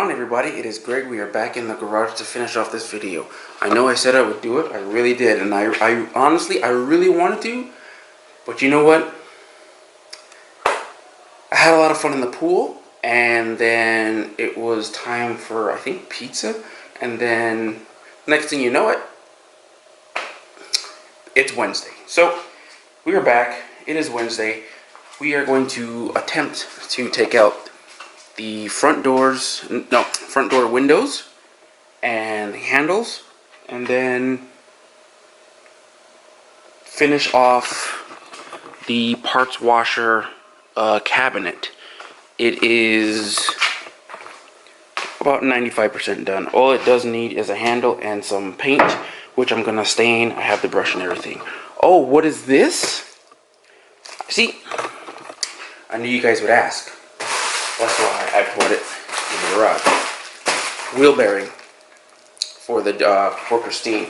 on, everybody? It is Greg. We are back in the garage to finish off this video. I know I said I would do it. I really did. And I honestly, I really wanted to. But you know what? I had a lot of fun in the pool. And then it was time for, I think, pizza. And then next thing you know it, it's Wednesday. So we are back. It is Wednesday. We are going to attempt to take out the front door windows and the handles, and then finish off the parts washer cabinet. It is about 95% done. All it does need is a handle and some paint, which I'm gonna stain. I have the brush and everything. Oh, what is this? See, I knew you guys would ask. That's why I put it in the garage. Wheel bearing for the for Christine,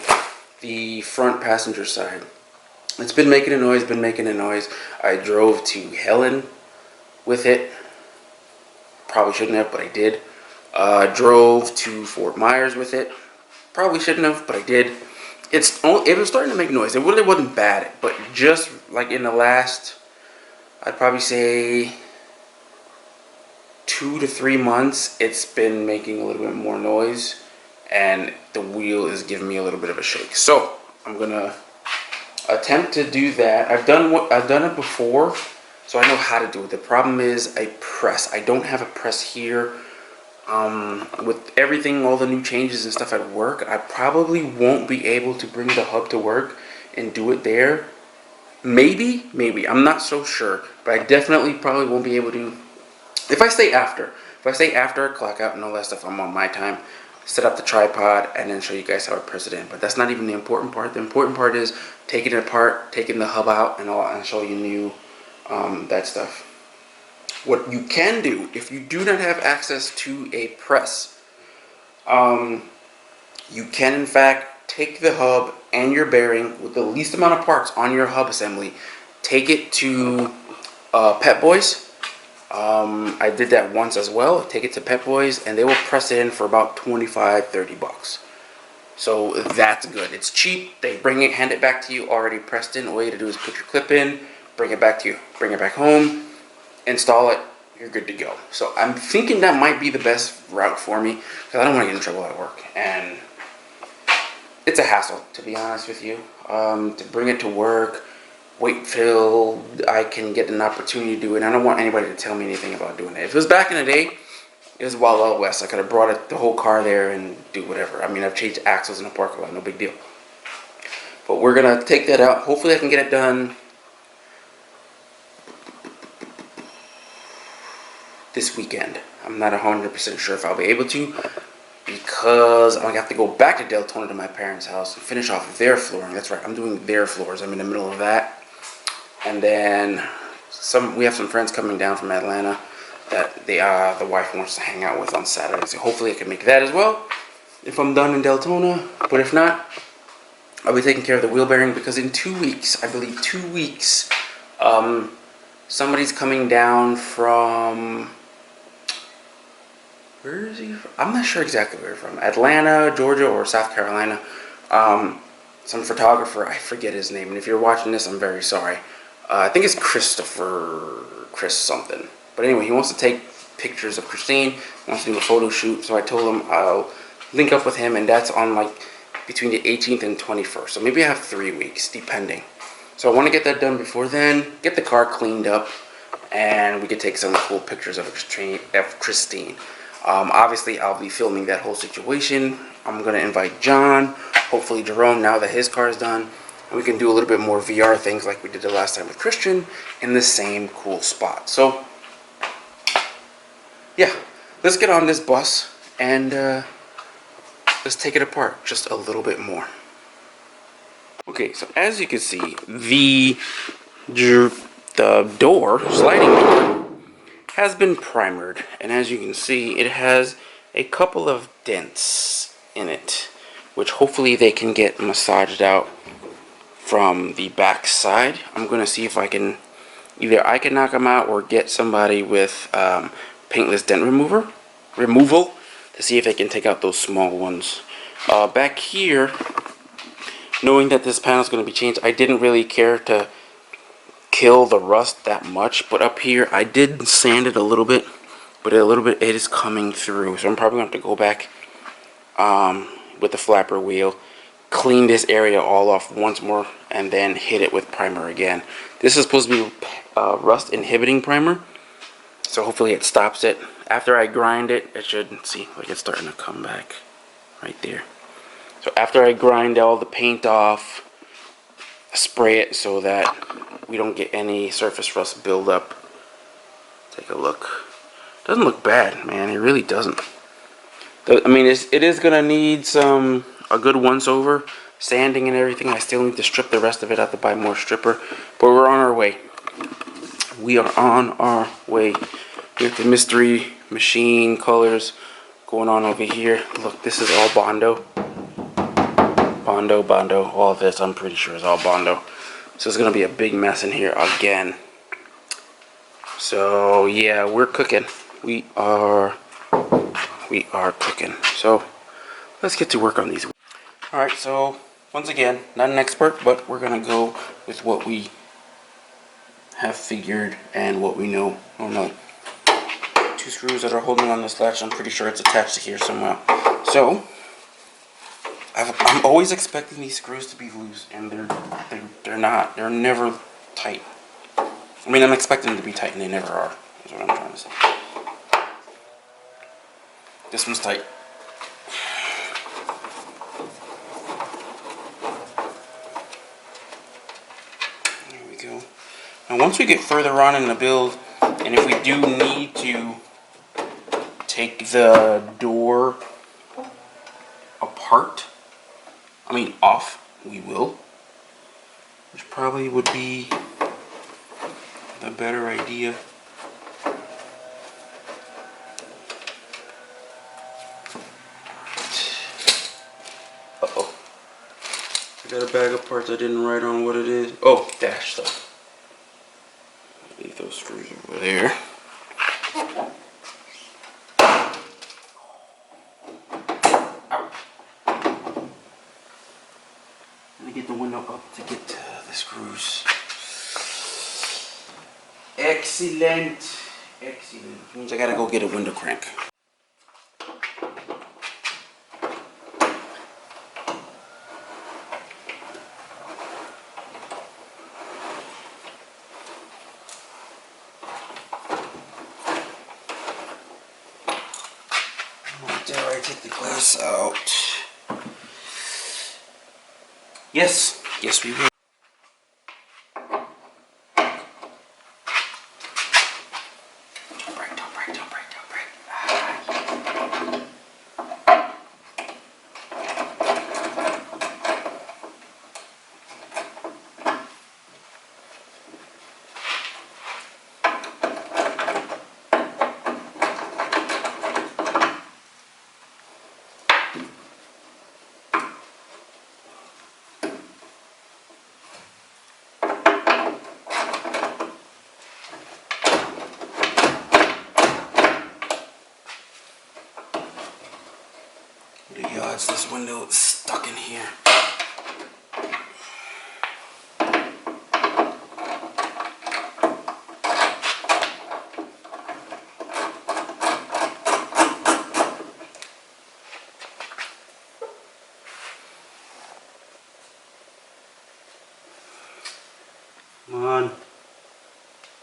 the front passenger side. It's been making a noise, I drove to Helen with it. Probably shouldn't have, but I did. Drove to Fort Myers with it. Probably shouldn't have, but I did. It was starting to make noise. It really wasn't bad, but just like in the last, I'd probably say 2 to 3 months, it's been making a little bit more noise, and the wheel is giving me a little bit of a shake. So I'm gonna attempt to do that. I've done it before, so I know how to do it. The problem is a press. I don't have a press here. With everything, all the new changes and stuff at work, I probably won't be able to bring the hub to work and do it there. Maybe, I'm not so sure, but I definitely probably won't be able to. If I stay after clock out and all that stuff, I'm on my time, set up the tripod, and then show you guys how I press it in. But that's not even the important part. The important part is taking it apart, taking the hub out, and show you new that stuff. What you can do if you do not have access to a press, you can in fact take the hub and your bearing with the least amount of parts on your hub assembly, take it to Pep Boys. I did that once as well. Take it to Pep Boys and they will press it in for about 25-30 bucks. So that's good. It's cheap. They hand it back to you already pressed in. All you have to do is put your clip in, bring it back to you, bring it back home, install it, you're good to go. So I'm thinking that might be the best route for me, because I don't want to get in trouble at work, and it's a hassle, to be honest with you, to bring it to work, wait till I can get an opportunity to do it. I don't want anybody to tell me anything about doing it. If it was back in the day, it was Wild Wild West. I could have brought the whole car there and do whatever. I mean, I've changed axles in the parking lot, no big deal. But we're gonna take that out. Hopefully I can get it done this weekend. I'm not 100% sure if I'll be able to, because I'm gonna have to go back to Deltona to my parents' house and finish off their flooring. That's right, I'm doing their floors. I'm in the middle of that. And then we have some friends coming down from Atlanta that the wife wants to hang out with on Saturday. So hopefully I can make that as well if I'm done in Deltona. But if not, I'll be taking care of the wheel bearing, because in 2 weeks, I believe 2 weeks, somebody's coming down from, where is he from? I'm not sure exactly where from. Atlanta, Georgia, or South Carolina. Some photographer, I forget his name. And if you're watching this, I'm very sorry. I think it's Chris something. But anyway, he wants to take pictures of Christine. He wants to do a photo shoot. So I told him I'll link up with him. And that's on like between the 18th and 21st. So maybe I have 3 weeks, depending. So I want to get that done before then. Get the car cleaned up. And we could take some cool pictures of Christine. Obviously, I'll be filming that whole situation. I'm going to invite John, hopefully Jerome, now that his car is done. And we can do a little bit more VR things like we did the last time with Christian in the same cool spot. So, yeah, let's get on this bus and let's take it apart just a little bit more. Okay, so as you can see, the sliding door, has been primered, and as you can see, it has a couple of dents in it, which hopefully they can get massaged out from the back side. I'm going to see if I can, either I can knock them out or get somebody with paintless dent removal to see if they can take out those small ones. Back here, knowing that this panel is going to be changed, I didn't really care to kill the rust that much, but up here I did sand it a little bit, but it is coming through, so I'm probably going to have to go back with the flapper wheel, clean this area all off once more, and then hit it with primer again. This is supposed to be rust inhibiting primer, so hopefully it stops it. After I grind it, it should, see, like it's starting to come back right there. So after I grind all the paint off, spray it so that we don't get any surface rust buildup. Take a look. Doesn't look bad, man. It really doesn't. I mean, it is gonna need a good once over, sanding and everything. I still need to strip the rest of it. I have to buy more stripper, but we're on our way. We are on our way. We have the mystery machine colors going on over here. Look, this is all Bondo. Bondo, all of this I'm pretty sure is all Bondo. So it's gonna be a big mess in here again. So yeah, we're cooking. We are cooking. So let's get to work on these. Alright, so once again, not an expert, but we're gonna go with what we have figured and what we know. Oh no. 2 screws that are holding on this latch. I'm pretty sure it's attached to here somewhere. So I'm always expecting these screws to be loose, and they're not. They're never tight. I mean, I'm expecting them to be tight, and they never are. Is what I'm trying to say. This one's tight. There we go. Now, once we get further on in the build, and if we do need to take the door apart, I mean off, we will. Which probably would be the better idea. Uh-oh. I got a bag of parts I didn't write on what it is. Oh, dash stuff. Leave those screws over there. Get the window up to get to the screws. Excellent. Excellent. Means I gotta go get a window crank. Right there, I take the glass out. Yes, we will. Don't break. The odds this window is stuck in here. Come on.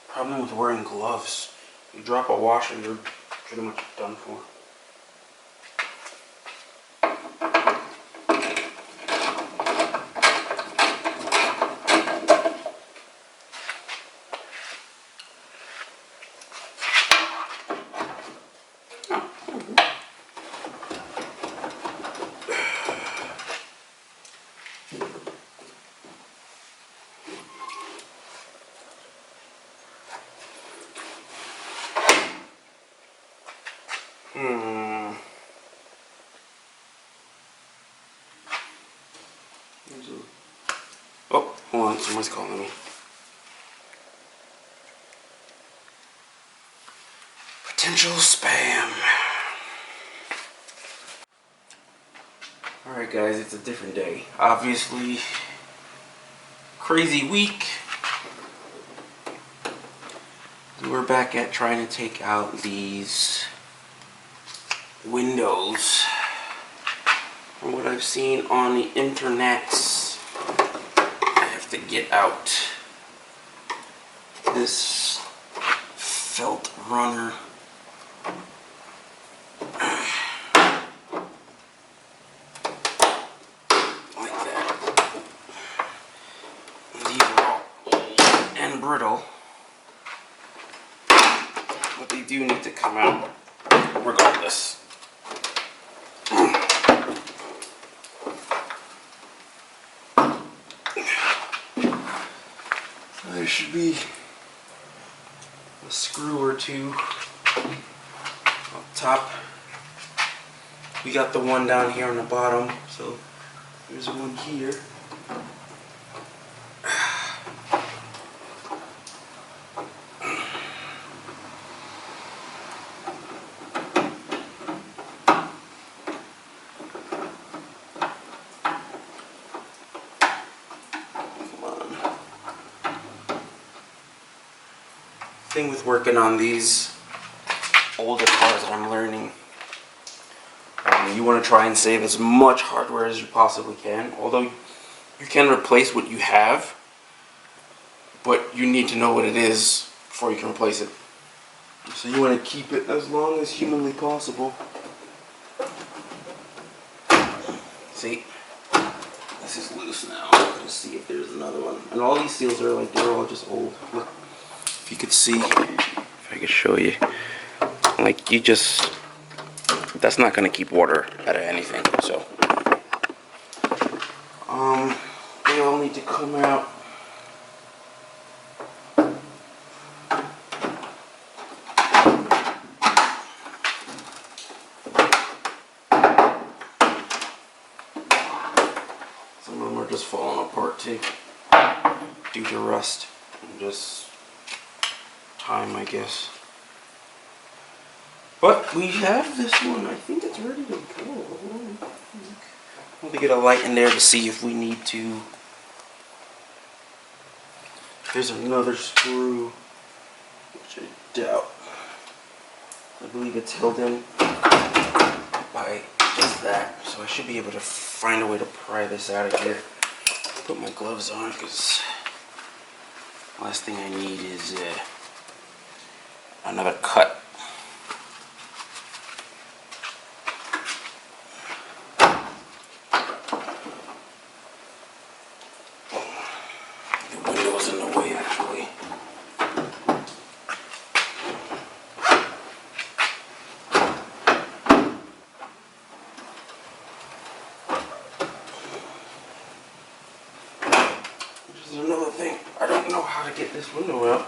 Problem with wearing gloves. You drop a washer, you're pretty much done for. Oh, hold on, someone's calling me. Potential spam. Alright guys, it's a different day. Obviously, crazy week. We're back at trying to take out these windows. From what I've seen on the internets, I have to get out this felt runner. Like that. These are all old and brittle, but they do need to come out regardless. There should be a screw or two up top. We got the one down here on the bottom, so there's one here. Thing with working on these older cars that I'm learning, you want to try and save as much hardware as you possibly can. Although you can replace what you have, but you need to know what it is before you can replace it. So you want to keep it as long as humanly possible. See, this is loose now. Let's see if there's another one. And all these seals are like, they're all just old. Look. If you could see, if I could show you, like you just, that's not gonna keep water out of anything. So, they all need to come out. Some of them are just falling apart too, due to rust and just time, I guess. But we have this one. I think it's ready to go. I want to get a light in there to see if we need to. There's another screw, which I doubt. I believe it's held in by just that. So I should be able to find a way to pry this out of here. Put my gloves on because last thing I need is another cut. The window's in the way, actually. Which is another thing. I don't know how to get this window out.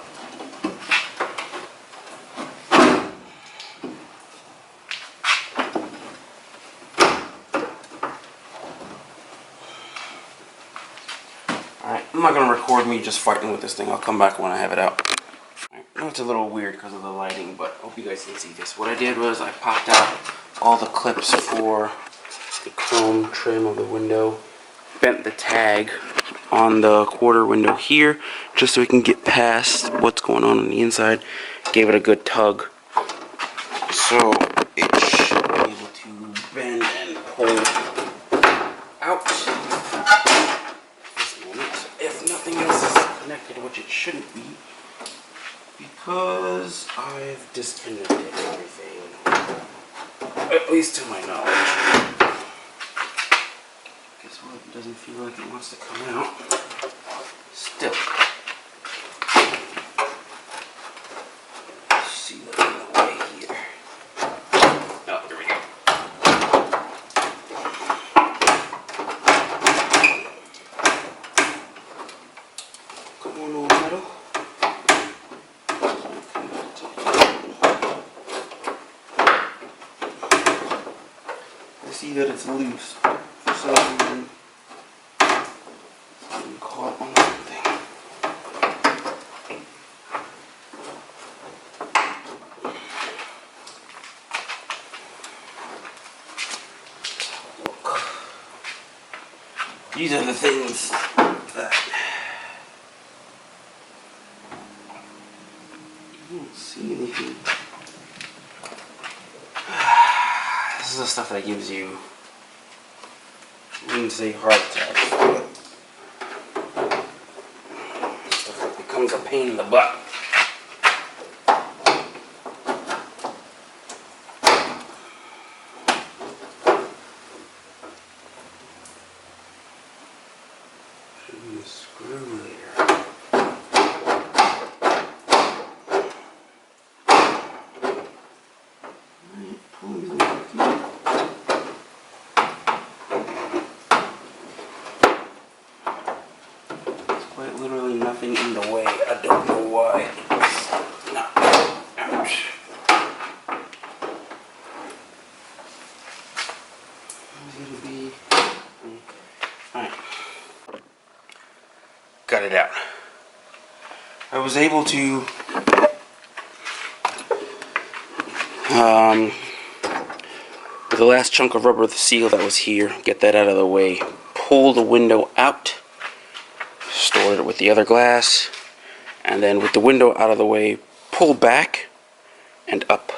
I'm not going to record me just fighting with this thing. I'll come back when I have it out. I know it's a little weird because of the lighting, but I hope you guys can see this. What I did was I popped out all the clips for the chrome trim of the window. Bent the tag on the quarter window here just so we can get past what's going on the inside. Gave it a good tug. So it should be able to bend and pull out. Nothing else is connected, which it shouldn't be, because I've disconnected everything, at least to my knowledge. Guess what? It doesn't feel like it wants to come out. Still. See that in the way here. Oh, here we go. See that it's loose for some reason. I'm caught on something. Look. these are the things that I don't see anything. This is the stuff that gives you, I wouldn't say heart attacks, but stuff that becomes a pain in the butt. Screw there. There's quite literally nothing in the way. I don't know why. It's not. Ouch. It's gonna be. Alright. Got it out. I was able to with the last chunk of rubber, the seal that was here, get that out of the way, pull the window out, store it with the other glass, and then with the window out of the way, pull back and up.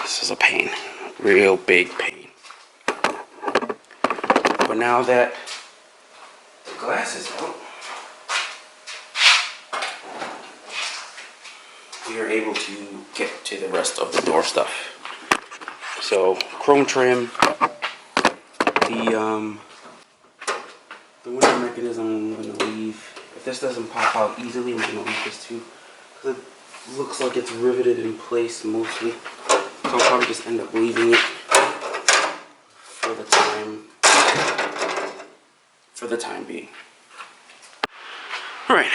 This is a pain, real big pain. But now that the glass is out, we are able to get to the rest of the door stuff. So chrome trim, the window mechanism I'm going to leave. If this doesn't pop out easily, I'm going to leave this too, because it looks like it's riveted in place mostly. So I'll probably just end up leaving it for the time being. Alright,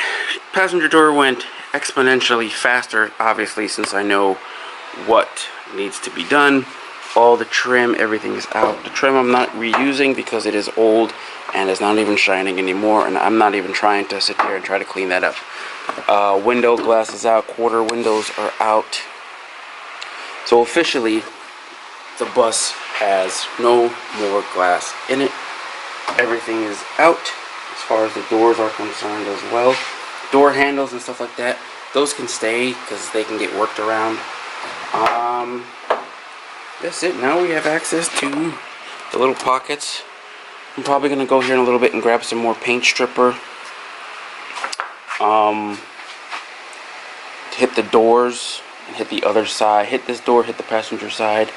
passenger door went exponentially faster, obviously, since I know what needs to be done. All the trim, everything is out. The trim I'm not reusing because it is old and it's not even shining anymore, and I'm not even trying to sit there and try to clean that up. Window glass is out, quarter windows are out. So officially, the bus has no more glass in it. Everything is out as far as the doors are concerned as well. Door handles and stuff like that, those can stay because they can get worked around. That's it. Now we have access to the little pockets. I'm probably going to go here in a little bit and grab some more paint stripper. Hit the doors and hit the other side. Hit this door, hit the passenger side.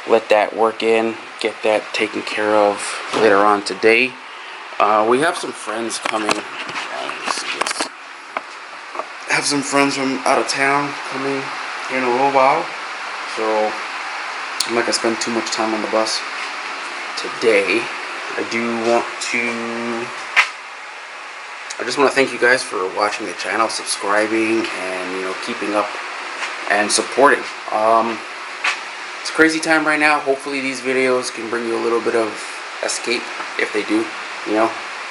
Let that work in. Get that taken care of later on today. We have some friends coming. Have some friends from out of town coming here in a little while. So I'm not going to spend too much time on the bus today. I just want to thank you guys for watching the channel, subscribing, and keeping up and supporting. It's a crazy time right now. Hopefully these videos can bring you a little bit of escape. If they do,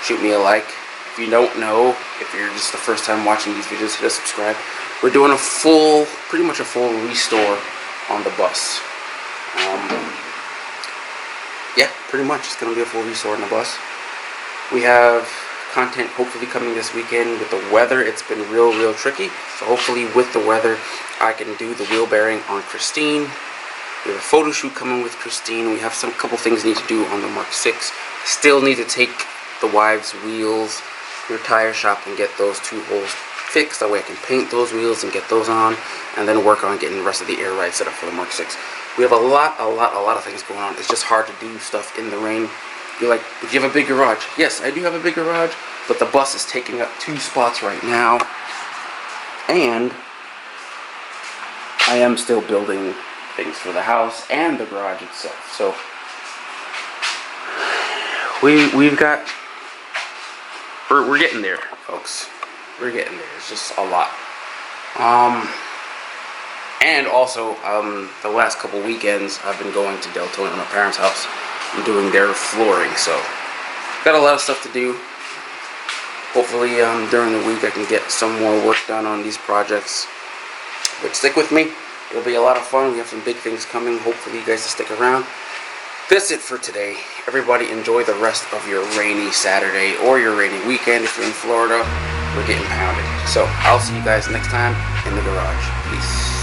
shoot me a like. If you don't know, if you're just the first time watching these videos, hit a subscribe. We're doing pretty much a full restore on the bus. Yeah, pretty much. It's going to be a full restore on the bus. We have content hopefully coming this weekend. With the weather, it's been real tricky. So hopefully with the weather, I can do the wheel bearing on Christine. We have a photo shoot coming with Christine. We have some couple things need to do on the Mark 6. Still need to take the wives' wheels to the tire shop and get those 2 holes fixed. That way I can paint those wheels and get those on, and then work on getting the rest of the air ride set up for the Mark 6. We have a lot of things going on. It's just hard to do stuff in the rain. You're like, do you have a big garage? Yes, I do have a big garage, but the bus is taking up 2 spots right now, and I am still building things for the house and the garage itself. So we're getting there, folks. We're getting there. It's just a lot. And also, the last couple weekends, I've been going to Deltona, my parents' house, and doing their flooring. So got a lot of stuff to do. Hopefully, during the week, I can get some more work done on these projects. But stick with me. It'll be a lot of fun. We have some big things coming. Hopefully, you guys will stick around. that's it for today. Everybody enjoy the rest of your rainy Saturday or your rainy weekend. If you're in Florida, we're getting pounded. So I'll see you guys next time in the garage. Peace.